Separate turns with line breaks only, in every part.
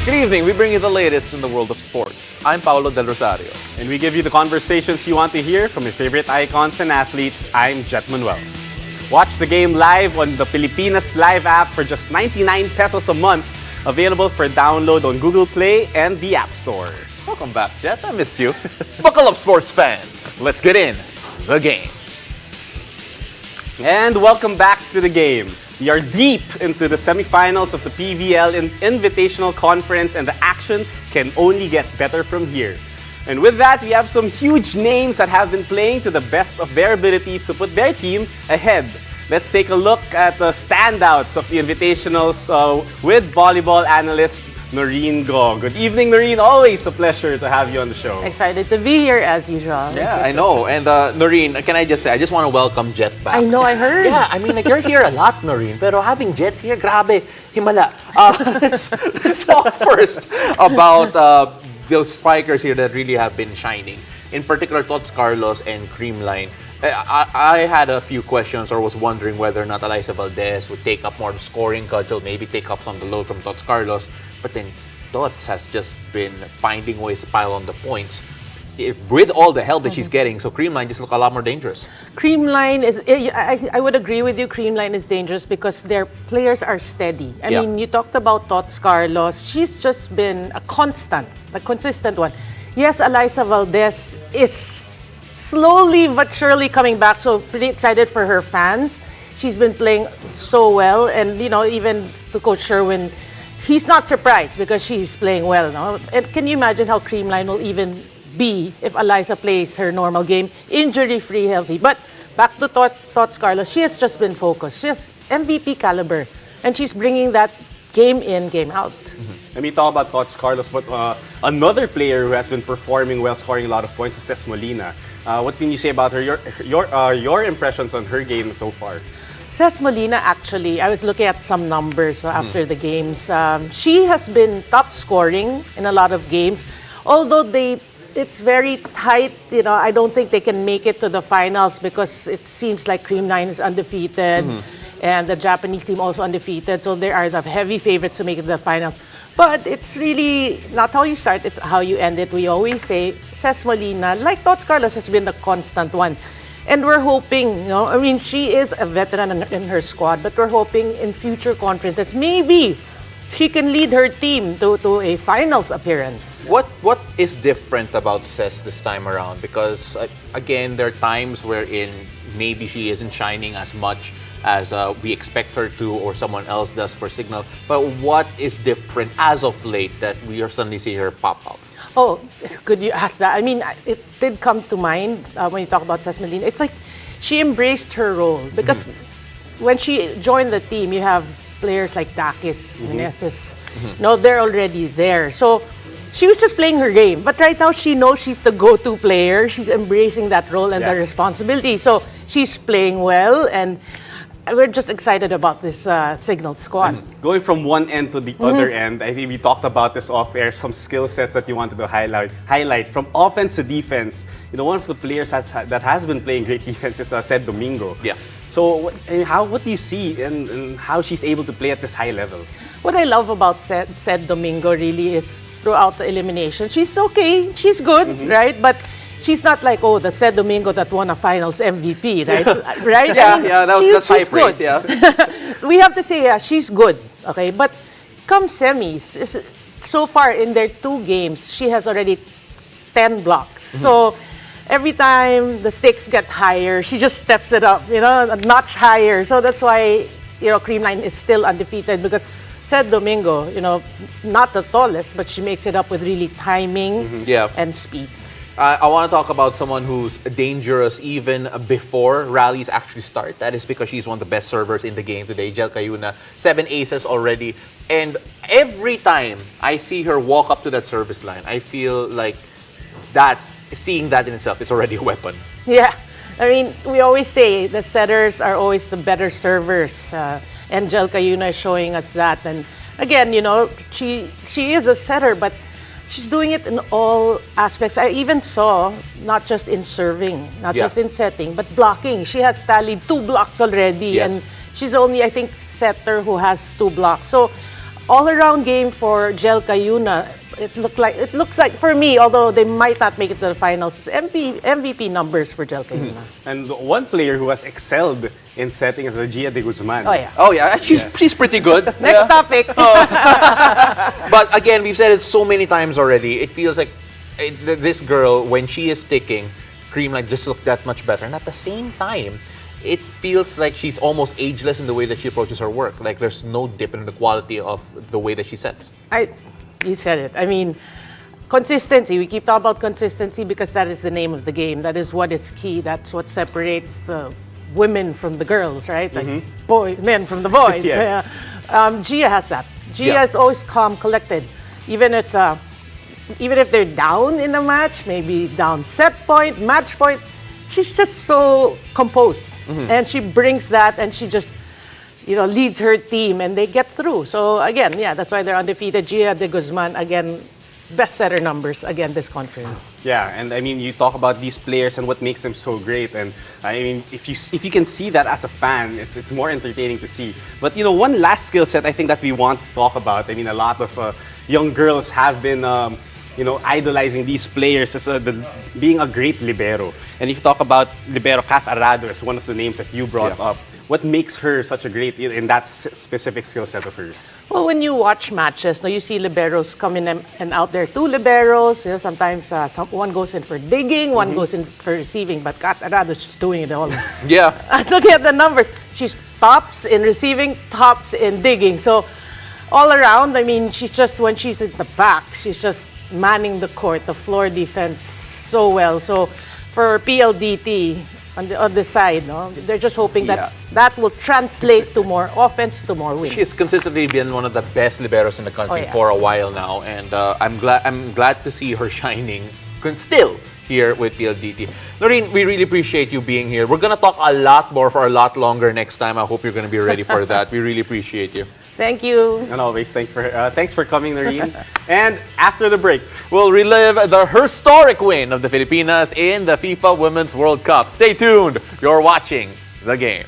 Good evening. We bring you the latest in the world of sports. I'm Paolo Del Rosario.
And we give you the conversations you want to hear from your favorite icons and athletes. I'm Jet Manuel. Watch the game live on the Filipinas Live app for just 99 pesos a month. Available for download on Google Play and the App Store.
Welcome back, Jet. I missed you. Buckle up, sports fans. Let's get in the game.
And welcome back to the game. We are deep into the semifinals of the PVL Invitational Conference, and the action can only get better from here. And with that, we have some huge names that have been playing to the best of their abilities to put their team ahead. Let's take a look at the standouts of the Invitationals with volleyball analyst Noreen Go. Good evening, Noreen. Always a pleasure to have you on the show.
Excited to be here as usual.
Yeah, I know. And Noreen, can I just say, I just want to welcome Jet back.
I know, I heard.
Yeah, I mean, like, you're here a lot, Noreen. Pero having Jet here, grabe, himala. Let's talk first about those strikers here that really have been shining. In particular, Tots Carlos and Creamline. I had a few questions or was wondering whether or not Alyssa Valdez would take up more of the scoring cudgel, maybe take off some of the load from Tots Carlos. But then Tots has just been finding ways to pile on the points with all the help that she's getting. So Creamline just look a lot more dangerous.
Creamline is, I would agree with you, Creamline is dangerous because their players are steady. I mean, you talked about Tots Carlos. She's just been a consistent one. Yes, Alyssa Valdez is slowly but surely coming back, so pretty excited for her fans. She's been playing so well, and you know, even to Coach Sherwin, he's not surprised because she's playing well. No? And can you imagine how Creamline will even be if Alyssa plays her normal game, injury-free, healthy? But back to Tots Carlos, she has just been focused. She has MVP caliber, and she's bringing that game in, game out.
Let me talk about Tots Carlos, but another player who has been performing well, scoring a lot of points, is Ces Molina. What can you say about her? Your impressions on her game so far?
Ces Molina, actually, I was looking at some numbers after the games. She has been top scoring in a lot of games, although it's very tight. You know, I don't think they can make it to the finals because it seems like Creamline is undefeated, and the Japanese team also undefeated. So they are the heavy favorites to make it to the finals. But it's really not how you start, it's how you end it. We always say, Ces Molina, like Tots Carlos, has been the constant one. And we're hoping, you know, I mean, she is a veteran in her squad, but we're hoping in future conferences, maybe she can lead her team to a finals appearance.
What is different about Ces this time around? Because, again, there are times wherein maybe she isn't shining as much as we expect her to or someone else does for Signal. But what is different as of late that we are suddenly seeing her pop up?
Oh, good you ask that. I mean, it did come to mind when you talk about Ces Molina. It's like she embraced her role because when she joined the team, you have players like Dakis, Meneses. No, they're already there. So she was just playing her game. But right now, she knows she's the go-to player. She's embracing that role and the responsibility. So she's playing well, and we're just excited about this Signal squad.
Going from one end to the other end, I think we talked about this off-air, some skill sets that you wanted to highlight. From offense to defense, you know, one of the players that has been playing great defense is Ced Domingo.
Yeah.
So what do you see in how she's able to play at this high level?
What I love about Ced Domingo really is throughout the elimination, she's okay, she's good, right? But she's not like, oh, the Ced Domingo that won a finals MVP, right? Right?
Yeah,
I mean,
that's high praise, yeah.
We have to say, yeah, she's good, okay? But come semis, so far in their 2 games, she has already 10 blocks. So every time the stakes get higher, she just steps it up, you know, a notch higher. So that's why, you know, Creamline is still undefeated because Ced Domingo, you know, not the tallest, but she makes it up with really timing and speed.
I want to talk about someone who's dangerous even before rallies actually start. That is because she's one of the best servers in the game today, Jel Cayuna. 7 aces already. And every time I see her walk up to that service line, I feel like seeing that in itself is already a weapon.
Yeah. I mean, we always say the setters are always the better servers. And Jel Cayuna is showing us that. And again, you know, she is a setter, but she's doing it in all aspects. I even saw, not just in serving, not just in setting, but blocking. She has tallied 2 blocks already. And she's only, I think, setter who has 2 blocks. So all-around game for Jelka Yuna. It looks like for me, although they might not make it to the finals, MVP numbers for Jelka Yuna.
And one player who has excelled in setting is Gia de Guzman.
Oh yeah.
Oh yeah, she's pretty good.
Next topic.
But again, we've said it so many times already. It feels like this girl, when she is sticking, Cream like just look that much better. And at the same time, it feels like she's almost ageless in the way that she approaches her work. Like there's no dip in the quality of the way that she sets.
You said it. I mean, consistency. We keep talking about consistency because that is the name of the game. That is what is key. That's what separates the women from the girls, right? Like men from the boys.
Yeah.
Gia has that. Gia is always calm, collected. Even if they're down in a match, maybe down set point, match point, she's just so composed. And she brings that and she just leads her team and they get through. So again, that's why they're undefeated. Gia de Guzman, again, best setter numbers again this conference.
Yeah, and I mean, you talk about these players and what makes them so great, and I mean, if you can see that as a fan, it's more entertaining to see. But one last skill set I think that we want to talk about. I mean, a lot of young girls have been idolizing these players as being a great libero. And if you talk about libero, Kath Arado is one of the names that you brought up. What makes her such a great in that specific skill set of hers?
Well, when you watch matches, you see liberos come in and out there. Two liberos. Sometimes one goes in for digging, one goes in for receiving. But Kat Arado's just doing it all.
Yeah.
And look at the numbers. She's tops in receiving, tops in digging. So all around, I mean, when she's at the back, she's just manning the court, the floor defense so well. So for PLDT, on the side, they're just hoping that will translate to more offense, to more wins.
She's consistently been one of the best liberos in the country for a while now, and I'm glad to see her shining still here with PLDT. Noreen, we really appreciate you being here. We're gonna talk a lot more for a lot longer next time. I hope you're gonna be ready for that. We really appreciate you.
Thank you.
And always thanks for coming, Noreen. And after the break,
we'll relive the historic win of the Filipinas in the FIFA Women's World Cup. Stay tuned. You're watching The Game.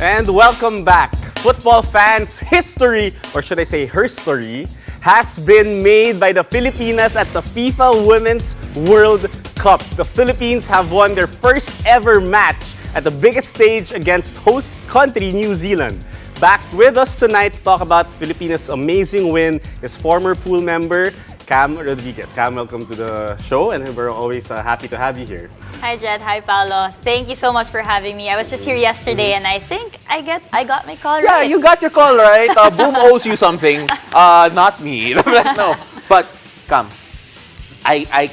And welcome back. Football fans, history, or should I say herstory, has been made by the Filipinas at the FIFA Women's World Cup. The Philippines have won their first ever match at the biggest stage against host country New Zealand. Back with us tonight to talk about Filipinas' amazing win is former pool member Cam Rodriguez. Cam, welcome to the show, and we're always happy to have you here.
Hi Jed, hi Paolo. Thank you so much for having me. I was just here yesterday and I think I got my call
Yeah,
right.
you got your call right. Boom owes you something. Not me. No, but come. I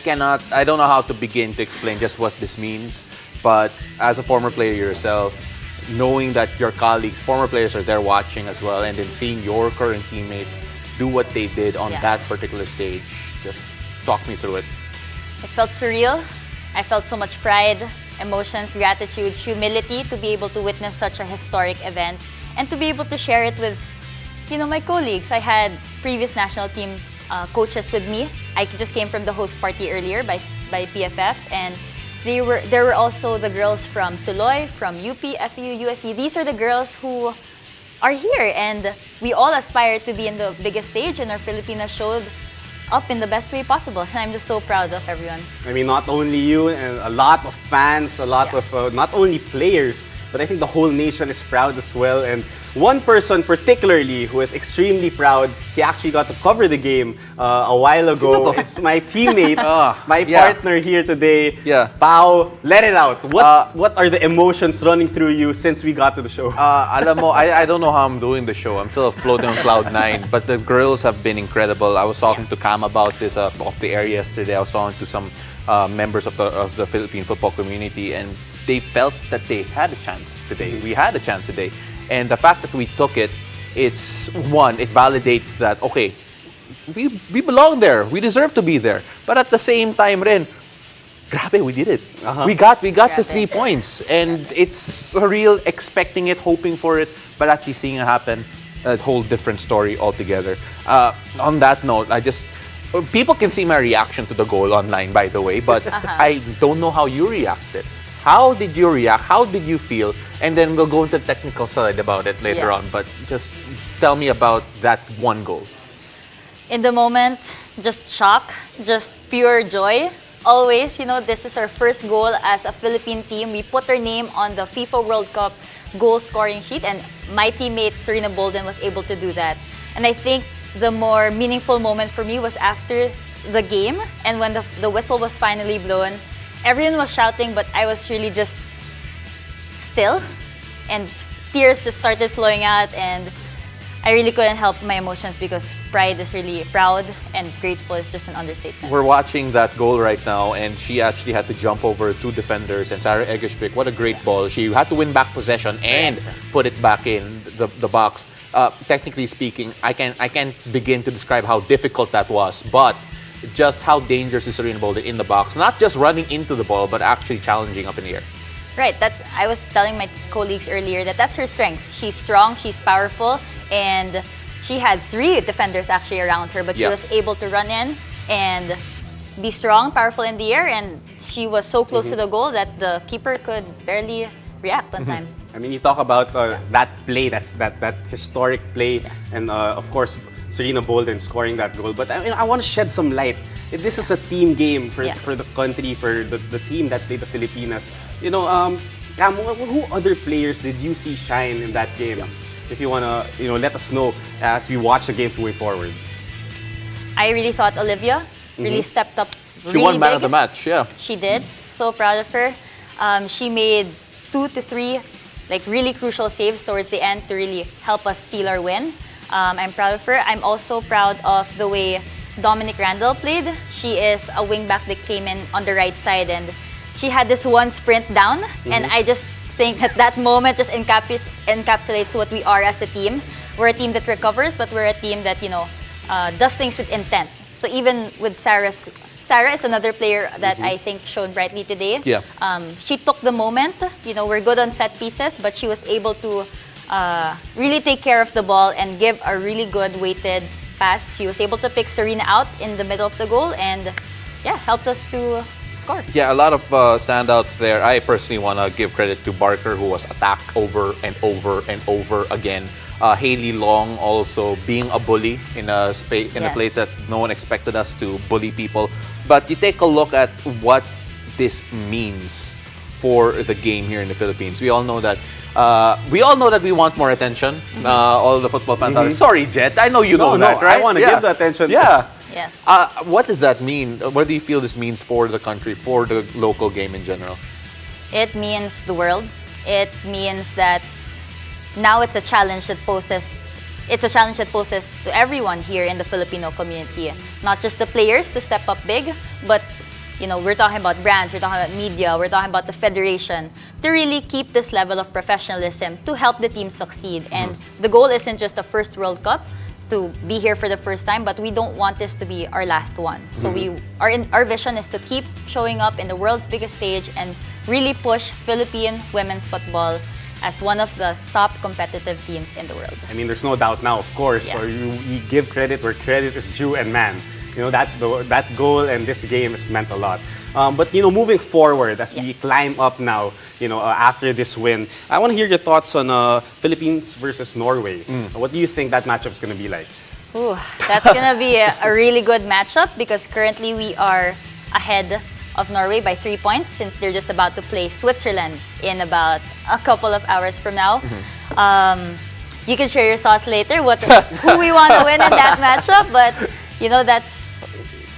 don't know how to begin to explain just what this means. But as a former player yourself, knowing that your colleagues, former players are there watching as well, and then seeing your current teammates do what they did on that particular stage, just talk me through it.
It felt surreal. I felt so much pride, emotions, gratitude, humility to be able to witness such a historic event and to be able to share it with, my colleagues. I had previous national team coaches with me. I just came from the host party earlier by PFF, and there were also the girls from Tuloy, from UP, FU, USC. These are the girls who are here, and we all aspire to be in the biggest stage, and our Filipinas showed up in the best way possible. And I'm just so proud of everyone.
I mean, not only you, and a lot of fans, a lot of not only players, but I think the whole nation is proud as well. And one person particularly who is extremely proud, he actually got to cover the game a while ago. It's my teammate, my partner here today.
Yeah.
Pao, let it out. What are the emotions running through you since we got to the show?
Alam mo, I don't know how I'm doing the show. I'm still floating on cloud 9, but the girls have been incredible. I was talking to Cam about this off the air yesterday. I was talking to some members of the Philippine football community, and they felt that they had a chance today. We had a chance today. And the fact that we took it, it's one, it validates that, okay, we belong there. We deserve to be there. But at the same time, rin, grabe, we did it. We got the 3 points. And it's surreal expecting it, hoping for it, but actually seeing it happen, a whole different story altogether. On that note, people can see my reaction to the goal online, by the way, but I don't know how you reacted. How did you react? How did you feel? And then we'll go into the technical side about it later on. But just tell me about that one goal.
In the moment, just shock, just pure joy. Always, this is our first goal as a Philippine team. We put our name on the FIFA World Cup goal scoring sheet, and my teammate Serena Bolden was able to do that. And I think the more meaningful moment for me was after the game, and when the whistle was finally blown. Everyone was shouting, but I was really just still, and tears just started flowing out, and I really couldn't help my emotions because pride is really proud, and grateful is just an understatement.
We're watching that goal right now, and she actually had to jump over 2 defenders, and Sarah Egershvik, what a great ball. She had to win back possession and put it back in the box. Technically speaking, I can't begin to describe how difficult that was, but just how dangerous is Serena Bolden in the box. Not just running into the ball, but actually challenging up in the air.
Right, I was telling my colleagues earlier that's her strength. She's strong, she's powerful, and she had 3 defenders actually around her, but she was able to run in and be strong, powerful in the air, and she was so close to the goal that the keeper could barely react on time.
I mean, you talk about that play, that historic play, and of course, Serena Bolden scoring that goal. But I want to shed some light. This is a team game for the country, for the team that played the Filipinas. Cam, who other players did you see shine in that game? If you want to, let us know as we watch the game moving forward.
I really thought Olivia really stepped up.
She won man of the match,
She did. So proud of her. She made 2 to 3 really crucial saves towards the end to really help us seal our win. I'm proud of her. I'm also proud of the way Dominic Randall played. She is a wingback that came in on the right side, and she had this one sprint down, and I just think that moment just encapsulates what we are as a team. We're a team that recovers, but we're a team that does things with intent. So even with Sarah is another player that I think shone brightly today. She took the moment. We're good on set pieces, but she was able to really take care of the ball and give a really good weighted pass. She was able to pick Serena out in the middle of the goal and helped us to score.
Yeah, a lot of standouts there. I personally want to give credit to Barker, who was attacked over and over and over again. Haley Long also being a bully in a
Yes.
place that no one expected us to bully people. But you take a look at what this means for the game here in the Philippines. We all know that we want more attention. All the football fans out there. Sorry, Jet. I know you know that, right?
I want to give the attention.
Yeah.
Yes.
What does that mean? What do you feel this means for the country, for the local game in general?
It means the world. It means that now it's a challenge that poses to everyone here in the Filipino community. Not just the players to step up big, but we're talking about brands, we're talking about media, we're talking about the federation to really keep this level of professionalism to help the team succeed. And the goal isn't just the first World Cup to be here for the first time, but we don't want this to be our last one. So our vision is to keep showing up in the world's biggest stage and really push Philippine women's football as one of the top competitive teams in the world.
I mean, there's no doubt now, of course.
Yeah.
Or you give credit where credit is due, and man, that goal and this game has meant a lot. But moving forward as we climb up now, after this win, I want to hear your thoughts on Philippines versus Norway. What do you think that matchup is going to be like?
Ooh, that's gonna be a really good matchup because currently we are ahead of Norway by 3 points since they're just about to play Switzerland in about a couple of hours from now. You can share your thoughts later who we want to win in that matchup, but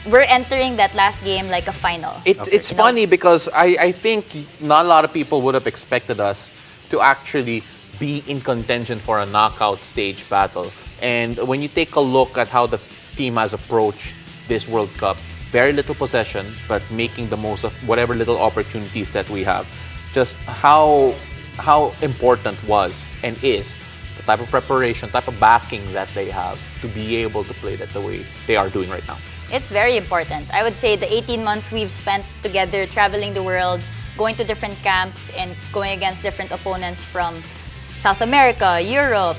we're entering that last game like a final.
It's funny because I think not a lot of people would have expected us to actually be in contention for a knockout stage battle. And when you take a look at how the team has approached this World Cup, very little possession, but making the most of whatever little opportunities that we have. Just how important was and is the type of preparation, type of backing that they have to be able to play that the way they are doing right now.
It's very important. I would say the 18 months we've spent together traveling the world, going to different camps and going against different opponents from South America, Europe,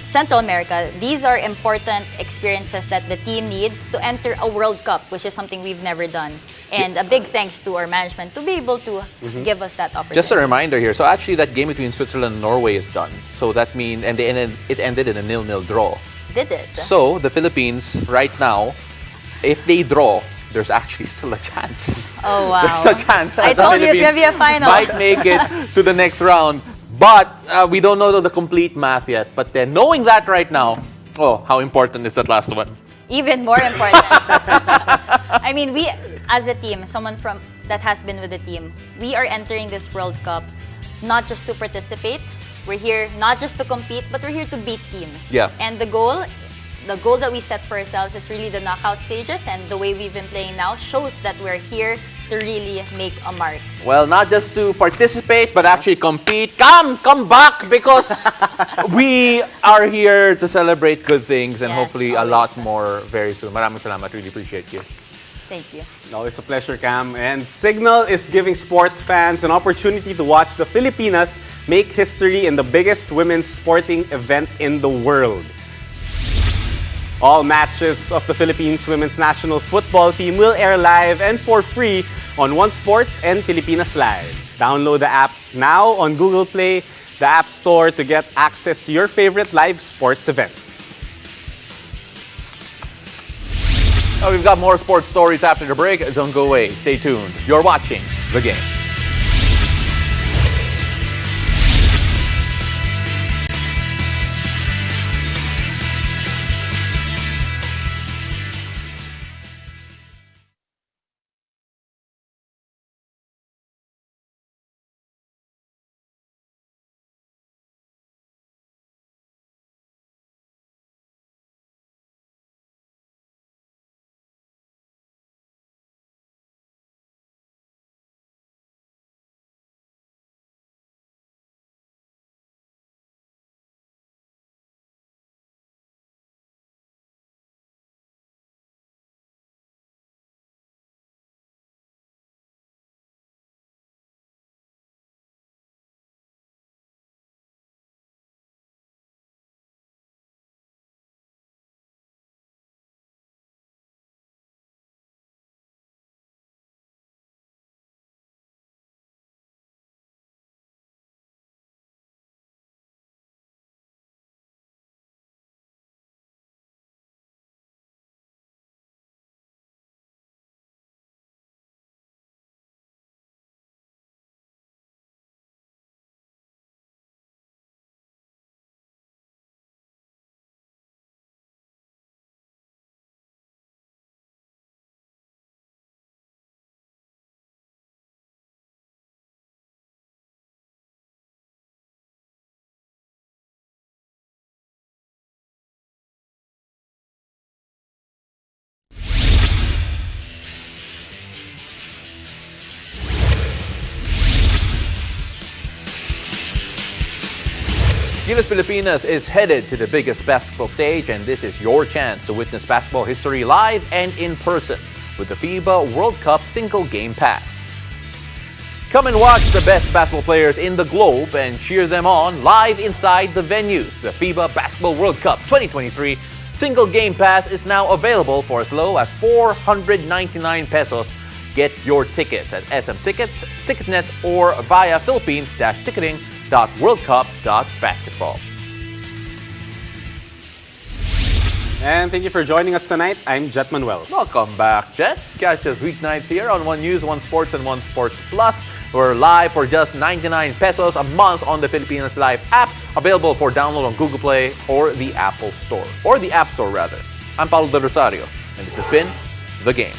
Central America, these are important experiences that the team needs to enter a World Cup, which is something we've never done. And a big thanks to our management to be able to give us that opportunity.
Just a reminder here, so actually that game between Switzerland and Norway is done. So that means, and it ended in a 0-0 draw.
Did it?
So the Philippines right now, if they draw, there's actually still a chance.
Oh, wow.
There's a chance.
I
that the
told you it's going to be a
Philippines
final.
might make it to the next round. But we don't know the complete math yet. But then knowing that right now, how important is that last one?
Even more important. I mean, we as a team, someone that has been with the team, we are entering this World Cup not just to participate. We're here not just to compete, but we're here to beat teams.
Yeah.
And the goal that we set for ourselves is really the knockout stages, and the way we've been playing now shows that we're here to really make a mark.
Well, not just to participate, but actually compete. Come back, because we are here to celebrate good things and
Yes,
hopefully a
always.
lot more very soon. Maraming salamat. Really appreciate you.
Thank you.
Always a pleasure, Cam. And Signal is giving sports fans an opportunity to watch the Filipinas make history in the biggest women's sporting event in the world. All matches of the Philippines women's national football team will air live and for free on One Sports and Filipinas Live. Download the app now on Google Play, the App Store, to get access to your favorite live sports events.
We've got more sports stories after the break. Don't go away. Stay tuned. You're watching The Game. Gilas Pilipinas is headed to the biggest basketball stage, and this is your chance to witness basketball history live and in person with the FIBA World Cup Single Game Pass. Come and watch the best basketball players in the globe and cheer them on live inside the venues. The FIBA Basketball World Cup 2023 Single Game Pass is now available for as low as 499 pesos. Get your tickets at SM Tickets, Ticketnet, or via philippines-ticketing.worldcup.basketball.
And thank you for joining us tonight. I'm Jet Manuel.
Welcome back, Jet. Catch us weeknights here on One News, One Sports, and One Sports Plus. We're live for just 99 pesos a month on the Filipinas Live app, available for download on Google Play or the Apple Store, or the App Store rather. I'm Paulo Del Rosario, and this has been The Game.